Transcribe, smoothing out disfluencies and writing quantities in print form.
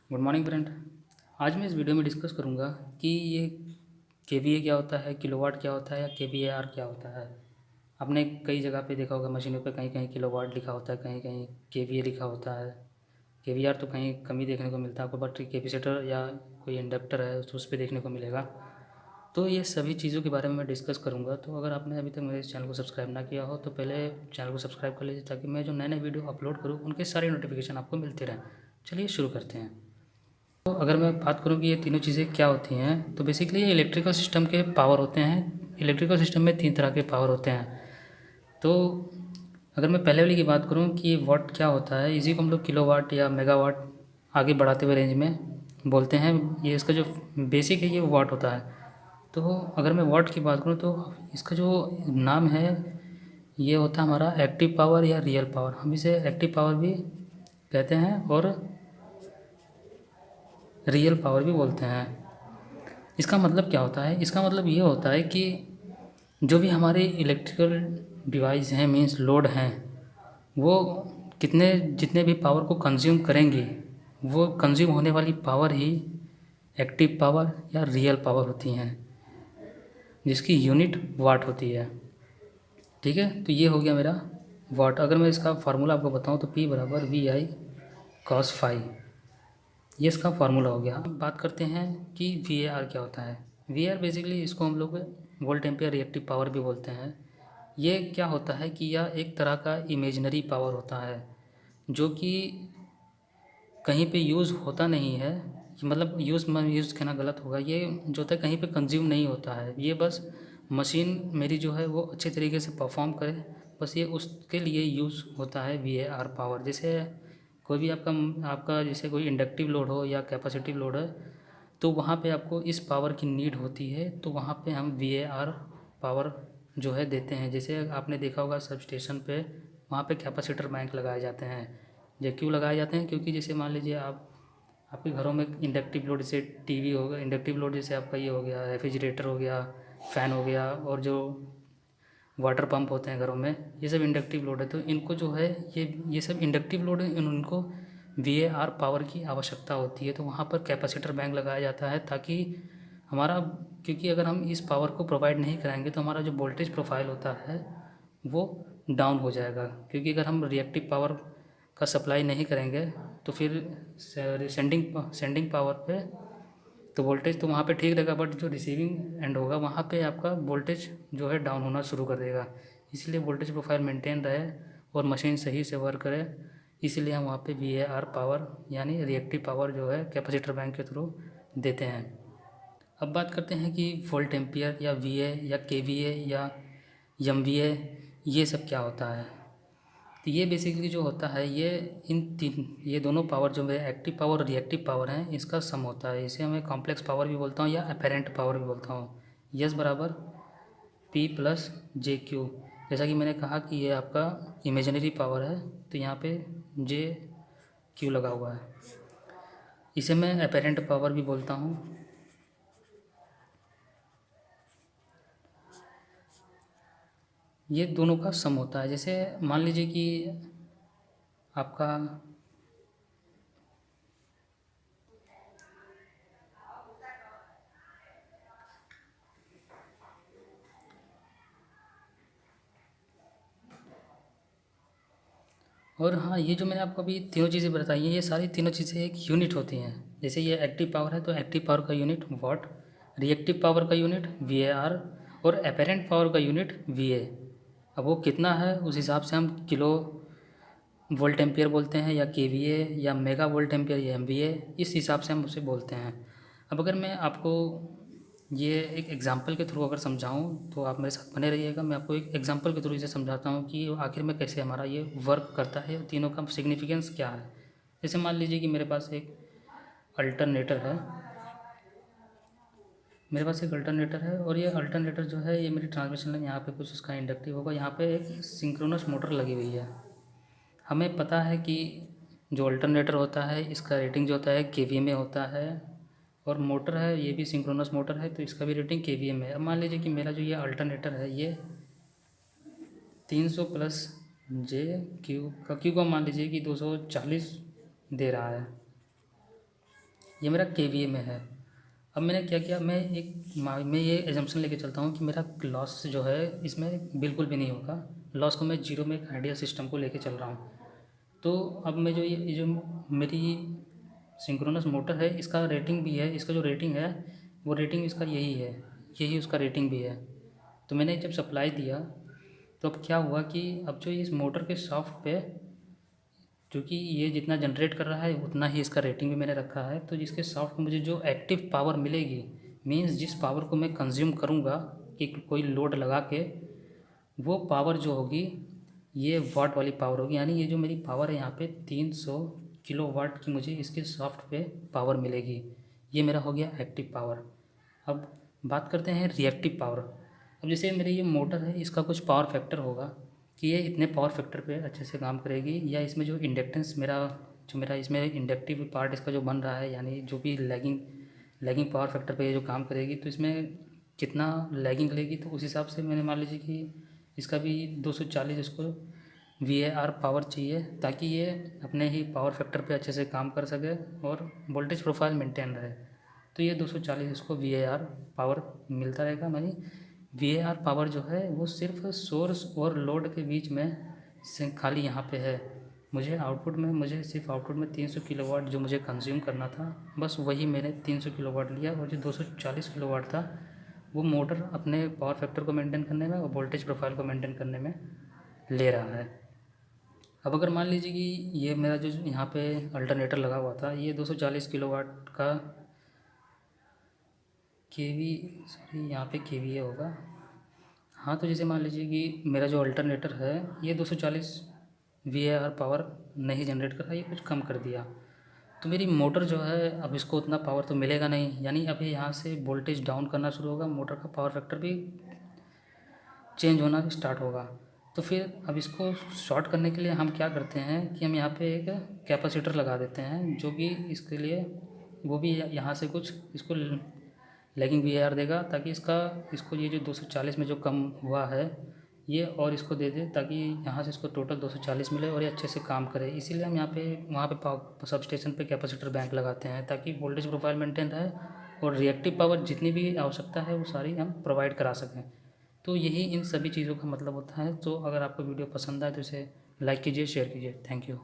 Good morning friend. आज मैं इस वीडियो में डिस्कस करूंगा कि ये केवीए क्या होता है, किलोवाट क्या होता है या केवीएआर क्या होता है। आपने कई जगह पे देखा होगा, मशीनों पे कहीं कहीं किलोवाट लिखा होता है, कहीं कहीं केवीए लिखा होता है। केवीआर तो कहीं कम ही देखने को मिलता है आपको, बट कैपेसिटर या कोई इंडक्टर है तो उस पर देखने को मिलेगा। तो ये सभी चीज़ों के बारे में मैं डिस्कस करूँगा। तो अगर आपने अभी तक मेरे इस चैनल को सब्सक्राइब ना किया हो तो पहले चैनल को सब्सक्राइब कर लीजिए, ताकि मैं जो नए नए वीडियो अपलोड करूँ उनके सारे नोटिफिकेशन आपको मिलते रहें। चलिए शुरू करते हैं। तो अगर मैं बात करूँ कि ये तीनों चीज़ें क्या होती हैं, तो बेसिकली ये इलेक्ट्रिकल सिस्टम के पावर होते हैं। इलेक्ट्रिकल सिस्टम में 3 तरह के पावर होते हैं। तो अगर मैं पहले वाली की बात करूँ कि ये वाट क्या होता है, इसी को हम लोग किलोवाट या मेगावाट आगे बढ़ाते हुए रेंज में बोलते हैं। ये इसका जो बेसिक है ये वाट होता है। तो अगर मैं वाट की बात करूँ तो इसका जो नाम है ये होता है हमारा एक्टिव पावर या रियल पावर। हम इसे एक्टिव पावर भी कहते हैं और रियल पावर भी बोलते हैं। इसका मतलब क्या होता है? इसका मतलब ये होता है कि जो भी हमारे इलेक्ट्रिकल डिवाइस हैं, मीन्स लोड हैं, वो कितने जितने भी पावर को कंज्यूम करेंगे, वो कंज्यूम होने वाली पावर ही एक्टिव पावर या रियल पावर होती हैं, जिसकी यूनिट वाट होती है। ठीक है, तो ये हो गया मेरा वाट। अगर मैं इसका फार्मूला आपको बताऊं तो P बराबर VI cos फाई, ये इसका फार्मूला हो गया। अब बात करते हैं कि VAR क्या होता है। VAR बेसिकली इसको हम लोग वोल्ट एम्पियर रिएक्टिव पावर भी बोलते हैं। ये क्या होता है कि यह एक तरह का इमेजिनरी पावर होता है, जो कि कहीं पे यूज़ होता नहीं है। मतलब यूज़ कहना गलत होगा। ये जो होता है कहीं पे कंज्यूम नहीं होता है। ये बस मशीन मेरी जो है वो अच्छे तरीके से परफॉर्म करे, बस ये उसके लिए यूज़ होता है VAR पावर। जैसे कोई भी आपका आपका जैसे कोई इंडक्टिव लोड हो या कैपेसिटिव लोड है, तो वहाँ पे आपको इस पावर की नीड होती है, तो वहाँ पे हम VAR पावर जो है देते हैं। जैसे आपने देखा होगा सब स्टेशन पे वहाँ पे कैपेसिटर बैंक लगाए जाते हैं। ये क्यों लगाए जाते हैं? क्योंकि जैसे मान लीजिए आप आपके घरों में इंडक्टिव लोड जैसे टीवी हो गया, इंडक्टिव लोड जैसे आपका ये हो गया, रेफ्रिजरेटर हो गया, फ़ैन हो गया, और जो वाटर पंप होते हैं घरों में, ये सब इंडक्टिव लोड है। तो इनको जो है ये सब इंडक्टिव लोड है, इनको VAR पावर की आवश्यकता होती है। तो वहाँ पर कैपेसिटर बैंक लगाया जाता है, ताकि हमारा, क्योंकि अगर हम इस पावर को प्रोवाइड नहीं कराएंगे तो हमारा जो वोल्टेज प्रोफाइल होता है वो डाउन हो जाएगा। क्योंकि अगर हम रिएक्टिव पावर का सप्लाई नहीं करेंगे तो फिर सेंडिंग पावर पे तो वोल्टेज तो वहाँ पे ठीक रहेगा, बट जो रिसीविंग एंड होगा वहाँ पे आपका वोल्टेज जो है डाउन होना शुरू कर देगा। इसलिए वोल्टेज प्रोफाइल मेंटेन रहे और मशीन सही से वर्क करे, इसीलिए हम वहाँ पे VAR पावर यानी रिएक्टिव पावर जो है कैपेसिटर बैंक के थ्रू देते हैं। अब बात करते हैं कि वोल्ट एम्पियर या VA या KVA या MVA ये सब क्या होता है। तो ये बेसिकली जो होता है ये दोनों पावर जो है एक्टिव पावर और रिएक्टिव पावर हैं, इसका सम होता है। इसे मैं कॉम्प्लेक्स पावर भी बोलता हूँ या अपेरेंट पावर भी बोलता हूँ। यस बराबर P+JQ। जैसा कि मैंने कहा कि ये आपका इमेजिनरी पावर है, तो यहाँ पे JQ लगा हुआ है। इसे मैं अपेरेंट पावर भी बोलता हूँ। ये दोनों का सम होता है। जैसे मान लीजिए कि आपका और हाँ, ये जो मैंने आपको अभी तीनों चीज़ें बताई हैं, ये सारी तीनों चीज़ें एक यूनिट होती हैं। जैसे ये एक्टिव पावर है तो एक्टिव पावर का यूनिट वाट, रिएक्टिव पावर का यूनिट VAR और अपेरेंट पावर का यूनिट VA। अब वो कितना है उस हिसाब से हम किलो वोल्ट एम्पियर बोलते हैं या KVA या मेगा वोल्ट एम्पियर या MVA, इस हिसाब से हम उसे बोलते हैं। अब अगर मैं आपको ये एक एग्जांपल के थ्रू अगर समझाऊं तो आप मेरे साथ बने रहिएगा। मैं आपको एक एग्जांपल के थ्रू इसे समझाता हूँ कि आखिर में कैसे हमारा ये वर्क करता है, तीनों का सिग्निफिकेंस क्या है। जैसे मान लीजिए कि मेरे पास एक अल्टरनेटर है, और ये अल्टरनेटर जो है ये मेरी ट्रांसमिशन लाइन, यहाँ पे कुछ इसका इंडक्टिव होगा, यहाँ पे एक सिंक्रोनस मोटर लगी हुई है। हमें पता है कि जो अल्टरनेटर होता है इसका रेटिंग जो होता है KVA में होता है, और मोटर है ये भी सिंक्रोनस मोटर है तो इसका भी रेटिंग KVA में है। अब मान लीजिए कि मेरा जो ये अल्टरनेटर है ये 300 प्लस JQ का, Q का मान लीजिए कि 240 दे रहा है। ये मेरा केवीए में है। अब मैंने क्या किया, मैं ये एजम्पशन लेके चलता हूँ कि मेरा लॉस जो है इसमें बिल्कुल भी नहीं होगा। लॉस को मैं जीरो में एक आइडियल सिस्टम को लेके चल रहा हूँ। तो अब मैं जो ये जो मेरी सिंक्रोनस मोटर है, इसका रेटिंग भी है, इसका जो रेटिंग है वो रेटिंग इसका यही है, यही उसका रेटिंग भी है। तो मैंने जब सप्लाई दिया तो अब क्या हुआ कि अब जो इस मोटर के शाफ्ट पे, क्योंकि ये जितना जनरेट कर रहा है उतना ही इसका रेटिंग भी मैंने रखा है, तो जिसके शाफ्ट में मुझे जो एक्टिव पावर मिलेगी, मीन्स जिस पावर को मैं कंज्यूम करूँगा कि कोई लोड लगा के, वो पावर जो होगी ये वाट वाली पावर होगी। यानी ये जो मेरी पावर है यहाँ पे 300 किलोवाट की मुझे इसके सॉफ्ट पे पावर मिलेगी। ये मेरा हो गया एक्टिव पावर। अब बात करते हैं रिएक्टिव पावर। अब जैसे मेरे ये मोटर है, इसका कुछ पावर फैक्टर होगा कि ये इतने पावर फैक्टर पे अच्छे से काम करेगी, या इसमें जो इंडक्टेंस मेरा इसमें इंडक्टिव पार्ट इसका जो बन रहा है, यानी जो भी लैगिंग पावर फैक्टर पे ये जो काम करेगी, तो इसमें कितना लैगिंग लेगी, तो उस हिसाब से मैंने मान लीजिए कि इसका भी 240 इसको VAR पावर चाहिए, ताकि ये अपने ही पावर फैक्टर पे अच्छे से काम कर सके और वोल्टेज प्रोफाइल मेंटेन रहे। तो ये 240 इसको VAR पावर मिलता रहेगा। मानी VAR पावर जो है वो सिर्फ सोर्स और लोड के बीच में से खाली यहाँ पे है। मुझे सिर्फ आउटपुट में 300 किलोवाट जो मुझे कंज्यूम करना था, बस वही मैंने 300 किलोवाट लिया, और जो 240 किलोवाट था वो मोटर अपने पावर फैक्टर को मेंटेन करने में और वोल्टेज प्रोफाइल को मेंटेन करने में ले रहा है। अब अगर मान लीजिए कि ये मेरा जो यहाँ पे अल्टरनेटर लगा हुआ था, ये 240 किलोवाट का यहाँ पे KVA होगा। हाँ, तो जैसे मान लीजिए कि मेरा जो अल्टरनेटर है ये 240 VAR पावर नहीं जनरेट कर रहा है, ये कुछ कम कर दिया, तो मेरी मोटर जो है अब इसको उतना पावर तो मिलेगा नहीं। यानी अभी यहाँ से वोल्टेज डाउन करना शुरू होगा, मोटर का पावर फैक्टर भी चेंज होना स्टार्ट होगा। तो फिर अब इसको शॉर्ट करने के लिए हम क्या करते हैं कि हम यहाँ पे एक कैपेसिटर लगा देते हैं, जो कि इसके लिए वो भी यहाँ से कुछ इसको लैगिंग VAR देगा, ताकि इसको ये जो 240 में जो कम हुआ है ये और इसको दे दे, ताकि यहाँ से इसको टोटल 240 मिले और ये अच्छे से काम करे। इसीलिए हम वहाँ पे सब स्टेशन पे कैपेसिटर बैंक लगाते हैं, ताकि वोल्टेज प्रोफाइल मेंटेन रहे और रिएक्टिव पावर जितनी भी आवश्यकता है वो सारी हम प्रोवाइड करा सकें। तो यही इन सभी चीज़ों का मतलब होता है। तो अगर आपको वीडियो पसंद आए तो इसे लाइक कीजिए, शेयर कीजिए। Thank you.